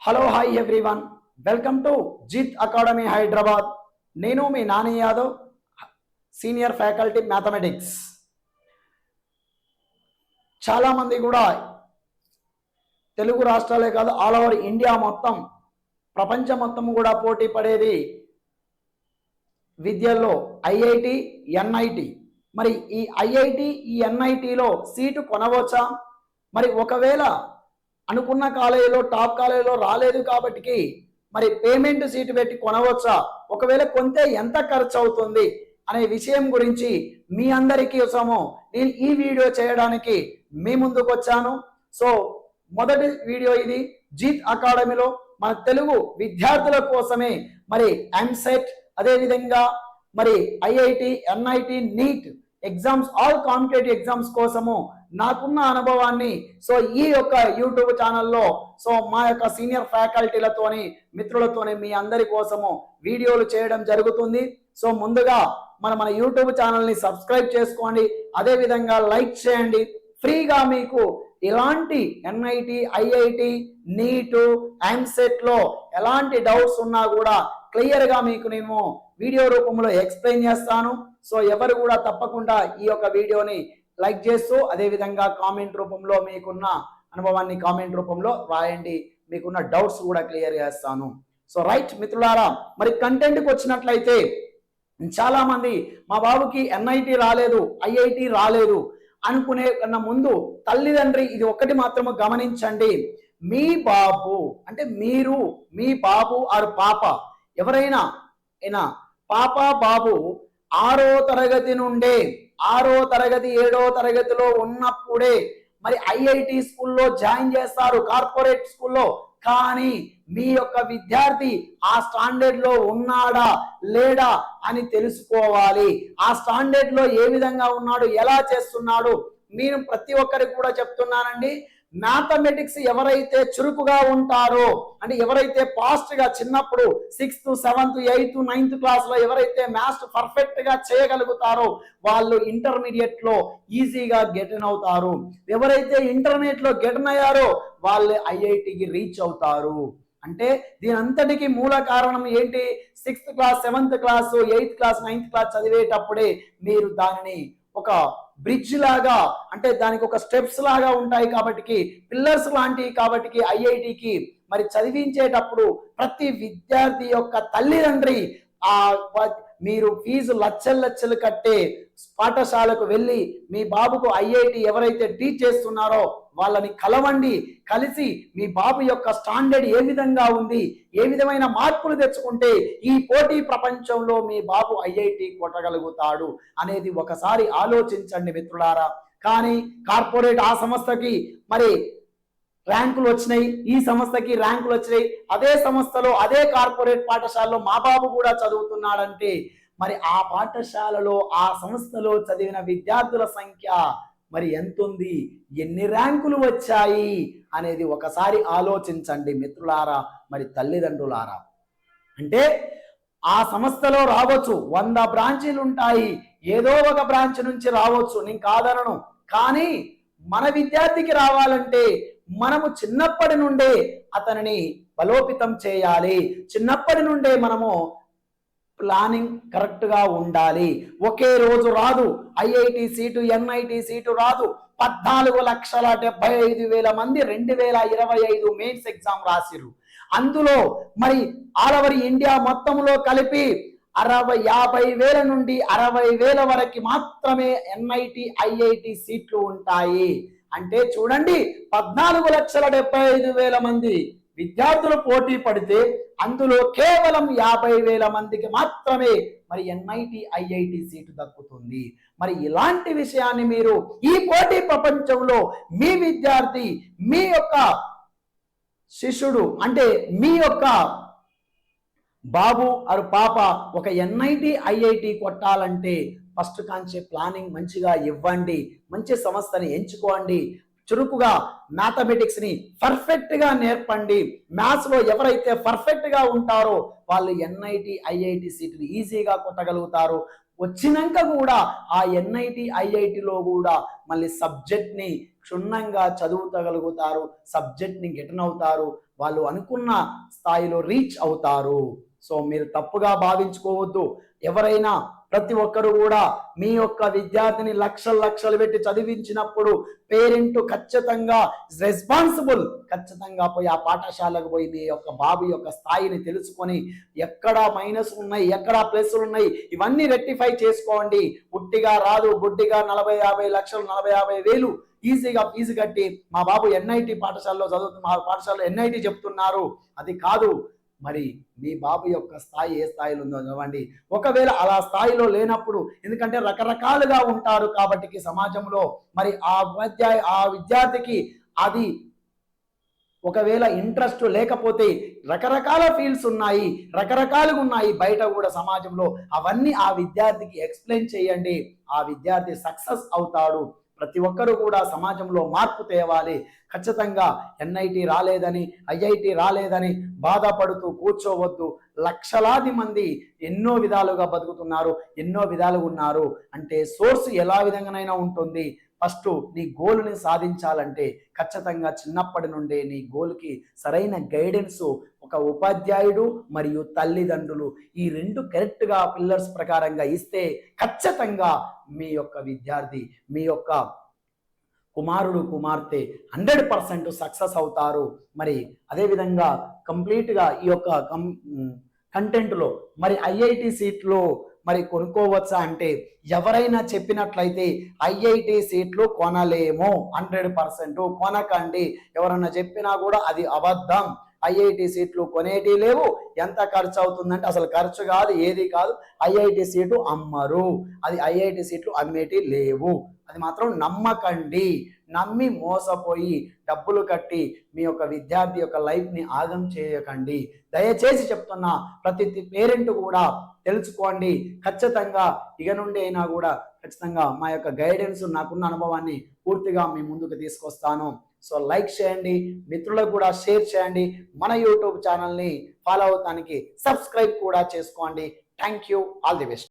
Hello hi everyone, welcome to Jit academy Hyderabad. నేను మీ Nani Yadav, senior faculty mathematics. చాలామంది కూడా తెలుగు రాష్ట్రాలే కాదు, ఆల్ ఓవర్ ఇండియా మొత్తం, ప్రపంచం మొత్తం కూడా పోటీ పడేది విద్యల్లో ఐఐటి, ఎన్ఐటి. మరి ఈ ఐఐటి, ఈ ఎన్ఐటిలో సీటు కొనవచ్చా? మరి ఒకవేళ అనుకున్న కాలేజీలో, టాప్ కాలేజీలో రాలేదు కాబట్టి మరి పేమెంట్ సీటు పెట్టి కొనవచ్చా? ఒకవేళ కొంటే ఎంత ఖర్చు అవుతుంది అనే విషయం గురించి మీ అందరికీ కోసము నేను ఈ వీడియో చేయడానికి మీ ముందుకు వచ్చాను. సో మొదటి వీడియో ఇది. జిత్ అకాడమీలో మన తెలుగు విద్యార్థుల కోసమే మరి ఎంసెట్, అదేవిధంగా మరి IIT, NIT, NEET exams, all competitive exams కోసము నాకున్న అనుభవాన్ని సో ఈ యొక్క యూట్యూబ్ ఛానల్లో సో మా యొక్క సీనియర్ ఫ్యాకల్టీలతోని, మిత్రులతోని మీ అందరి కోసము వీడియోలు చేయడం జరుగుతుంది. సో ముందుగా మన యూట్యూబ్ ఛానల్ని సబ్స్క్రైబ్ చేసుకోండి, అదేవిధంగా లైక్ చేయండి. ఫ్రీగా మీకు ఇలాంటి ఎన్ఐటి, ఐఐటి, నీటు, ఎంసెట్లో ఎలాంటి డౌట్స్ ఉన్నా కూడా క్లియర్గా మీకు నేను వీడియో రూపంలో ఎక్స్ప్లెయిన్ చేస్తాను. సో ఎవరు కూడా తప్పకుండా ఈ యొక్క వీడియోని లైక్ చేస్తూ, అదేవిధంగా కామెంట్ రూపంలో మీకున్న అనుభవాన్ని కామెంట్ రూపంలో రాయండి. మీకున్న డౌట్స్ కూడా క్లియర్ చేస్తాను. సో రైట్ మిత్రులారా, మరి కంటెంట్కి వచ్చినట్లయితే చాలా మంది మా బాబుకి ఎన్ఐటి రాలేదు, ఐఐటి రాలేదు అనుకునే కన్నా ముందు తల్లిదండ్రి ఇది ఒకటి మాత్రము గమనించండి. మీ బాబు అంటే మీరు, మీ బాబు ఆరు పాప, ఎవరైనా పాప బాబు 6వ తరగతి నుండే 6వ తరగతి 7వ తరగతిలో ఉన్నప్పుడే మరి ఐఐటి స్కూల్లో జాయిన్ చేస్తారు, కార్పొరేట్ స్కూల్లో. కానీ మీ యొక్క విద్యార్థి ఆ స్టాండర్డ్ లో ఉన్నాడా లేడా అని తెలుసుకోవాలి. ఆ స్టాండర్డ్ లో ఏ విధంగా ఉన్నాడు, ఎలా చేస్తున్నాడు. నేను ప్రతి ఒక్కరికి కూడా చెప్తున్నానండి, మ్యాథమెటిక్స్ ఎవరైతే చురుకుగా ఉంటారో, అంటే ఎవరైతే ఫాస్ట్ గా చిన్నప్పుడు 6th, 7th, 8th, 9th class లో ఎవరైతే మ్యాథ్స్ పర్ఫెక్ట్ గా చేయగలుగుతారో వాళ్ళు ఇంటర్మీడియట్ లో ఈజీగా గెటన్ అవుతారు. ఎవరైతే ఇంటర్మీడియట్ లో గెటన్ అయ్యారో వాళ్ళు ఐఐటికి రీచ్ అవుతారు. అంటే దీని అంతటికి మూల కారణం ఏంటి? 6th class, 7th class, 8th class, 9th class చదివేటప్పుడే మీరు దానిని ఒక బ్రిడ్జ్ లాగా, అంటే దానికి ఒక స్టెప్స్ లాగా ఉంటాయి కాబట్టి, పిల్లర్స్ లాంటివి కాబట్టి ఐఐటికి మరి చదివించేటప్పుడు ప్రతి విద్యార్థి యొక్క తల్లిదండ్రి మీరు ఫీజు లక్షలు కట్టే పాఠశాలకు వెళ్ళి మీ బాబుకు ఐఐటి ఎవరైతే టీచ్ చేస్తున్నారో వాళ్ళని కలవండి. కలిసి మీ బాబు యొక్క స్టాండర్డ్ ఏ విధంగా ఉంది, ఏ విధమైన మార్పులు తెచ్చుకుంటే ఈ పోటీ ప్రపంచంలో మీ బాబు ఐఐటి కొట్టగలుగుతాడు అనేది ఒకసారి ఆలోచించండి మిత్రులారా. కానీ కార్పొరేట్ ఆ సంస్థకి మరి ర్యాంకులు వచ్చినాయి, ఈ సంస్థకి ర్యాంకులు వచ్చినాయి, అదే సంస్థలో అదే కార్పొరేట్ పాఠశాలలో మా బాబు కూడా చదువుతున్నాడంటే మరి ఆ పాఠశాలలో, ఆ సంస్థలో చదివిన విద్యార్థుల సంఖ్య మరి ఎంత ఉంది, ఎన్ని ర్యాంకులు వచ్చాయి అనేది ఒకసారి ఆలోచించండి మిత్రులారా, మరి తల్లిదండ్రులారా. అంటే ఆ సంస్థలో రావచ్చు, 100 బ్రాంచీలు ఉంటాయి, ఏదో ఒక బ్రాంచ్ నుంచి రావచ్చు, నేను కాదనను. కానీ మన విద్యార్థికి రావాలంటే మనము చిన్నప్పటి నుండే అతనిని బలోపేతం చేయాలి. చిన్నప్పటి నుండే మనము ప్లానింగ్ కరెక్ట్ గా ఉండాలి. ఒకే రోజు రాదు ఐఐటి సీటు, ఎన్ఐటి సీటు రాదు. 14,75,000 మంది 2025 మెయిన్స్ ఎగ్జామ్ రాసిరు. అందులో మరి ఆల్ ఓవర్ ఇండియా మొత్తంలో కలిపి 50,000 నుండి 60,000 వరకు మాత్రమే ఎన్ఐటి, ఐఐటి సీట్లు ఉంటాయి. అంటే చూడండి, 14,75,000 మంది విద్యార్థులు పోటీ పడితే అందులో కేవలం 50,000 మందికి మాత్రమే మరి ఎన్ఐటి, ఐఐటి సీటు దక్కుతుంది. మరి ఇలాంటి విషయాన్ని మీరు ఈ పోటీ ప్రపంచంలో మీ విద్యార్థి, మీ యొక్క శిష్యుడు, అంటే మీ యొక్క బాబు ఆరు పాప ఒక ఎన్ఐటి, ఐఐటి కొట్టాలంటే ఫస్ట్ కాంచే ప్లానింగ్ మంచిగా ఇవ్వండి, మంచి సంస్థని ఎంచుకోండి, చురుకుగా మ్యాథమెటిక్స్ ని పర్ఫెక్ట్ గా నేర్పండి. మ్యాథ్స్ లో ఎవరైతే పర్ఫెక్ట్ గా ఉంటారో వాళ్ళు ఎన్ఐటి, ఐఐటి సీట్లు ఈజీగా కొట్టగలుగుతారు. వచ్చినాక కూడా ఆ ఎన్ఐటి ఐఐటిలో కూడా మళ్ళీ సబ్జెక్ట్ని క్షుణ్ణంగా చదువుతగలుగుతారు, సబ్జెక్ట్ని గెటన్ అవుతారు, వాళ్ళు అనుకున్న స్థాయిలో రీచ్ అవుతారు. సో మీరు తప్పుగా భావించుకోవద్దు. ఎవరైనా ప్రతి ఒక్కరు కూడా మీ యొక్క విద్యార్థిని లక్షలు పెట్టి చదివించినప్పుడు పేరెంట్ ఖచ్చితంగా రెస్పాన్సిబుల్, ఖచ్చితంగా పోయి ఆ పాఠశాలకు పోయి మీ యొక్క బాబు యొక్క స్థాయిని తెలుసుకొని ఎక్కడ మైనస్ ఉన్నాయి, ఎక్కడ ప్లస్లు ఉన్నాయి, ఇవన్నీ రెక్టిఫై చేసుకోండి. ఉట్టిగా రాదు, గుడ్డిగా 40-50 లక్షలు 40-50 వేలు ఈజీగా ఫీజు కట్టి మా బాబు ఎన్ఐటి పాఠశాలలో చదువుతున్న, మా పాఠశాలలో ఎన్ఐటి చెప్తున్నారు, అది కాదు. మరి మీ బాబు యొక్క స్థాయి ఏ స్థాయిలో ఉందో చదవండి. ఒకవేళ అలా స్థాయిలో లేనప్పుడు, ఎందుకంటే రకరకాలుగా ఉంటారు కాబట్టి సమాజంలో, మరి ఆ విద్యార్థికి అది ఒకవేళ ఇంట్రెస్ట్ లేకపోతే రకరకాల ఫీల్డ్స్ ఉన్నాయి, రకరకాలుగా ఉన్నాయి బయట కూడా సమాజంలో, అవన్నీ ఆ విద్యార్థికి ఎక్స్ప్లెయిన్ చేయండి. ఆ విద్యార్థి సక్సెస్ అవుతాడు. ప్రతి ఒక్కరూ కూడా సమాజంలో మార్పు తేవాలి. ఖచ్చితంగా ఎన్ఐటి రాలేదని, ఐఐటి రాలేదని బాధపడుతూ కూర్చోవద్దు. లక్షలాది మంది ఎన్నో విధాలుగా బతుకుతున్నారు, ఎన్నో విధాలుగా ఉన్నారు. అంటే సోర్స్ ఎలా విధంగానైనా ఉంటుంది. ఫస్ట్ నీ గోల్ని సాధించాలంటే ఖచ్చితంగా చిన్నప్పటి నుండే నీ గోల్కి సరైన గైడెన్స్ ఒక ఉపాధ్యాయుడు మరియు తల్లిదండ్రులు, ఈ రెండు కరెక్ట్గా పిల్లర్స్ ప్రకారంగా ఇస్తే ఖచ్చితంగా మీ యొక్క విద్యార్థి, మీ యొక్క కుమారుడు కుమార్తె 100% సక్సెస్ అవుతారు. మరి అదేవిధంగా కంప్లీట్గా ఈ యొక్క కంటెంట్లో మరి ఐఐటి సీట్లు మరి కొనుక్కోవచ్చా అంటే, ఎవరైనా చెప్పినట్లయితే ఐఐటి సీట్లు కొనలేము, 100% కొనకండి. ఎవరన్నా చెప్పినా కూడా అది అబద్ధం. ఐఐటి సీట్లు కొనేటి లేవు. ఎంత ఖర్చు అవుతుందంటే అసలు ఖర్చు కాదు, ఏది కాదు. ఐఐటి సీటు అమ్మరు, అది ఐఐటి సీట్లు అమ్మేటి లేవు. అది మాత్రం నమ్మకండి. నమ్మి మోసపోయి డబ్బులు కట్టి మీ యొక్క విద్యార్థి యొక్క లైఫ్ని ఆగం చేయకండి. దయచేసి చెప్తున్నా, ప్రతి పేరెంట్ కూడా తెలుసుకోండి. ఖచ్చితంగా ఇక నుండి అయినా కూడా ఖచ్చితంగా మా యొక్క గైడెన్స్, నాకున్న అనుభవాన్ని పూర్తిగా మీ ముందుకు తీసుకొస్తాను. సో లైక్ చేయండి, మిత్రులకు కూడా షేర్ చేయండి. మన యూట్యూబ్ ఛానల్ని ఫాలో అవడానికి సబ్స్క్రైబ్ కూడా చేసుకోండి. Thank you. All the best.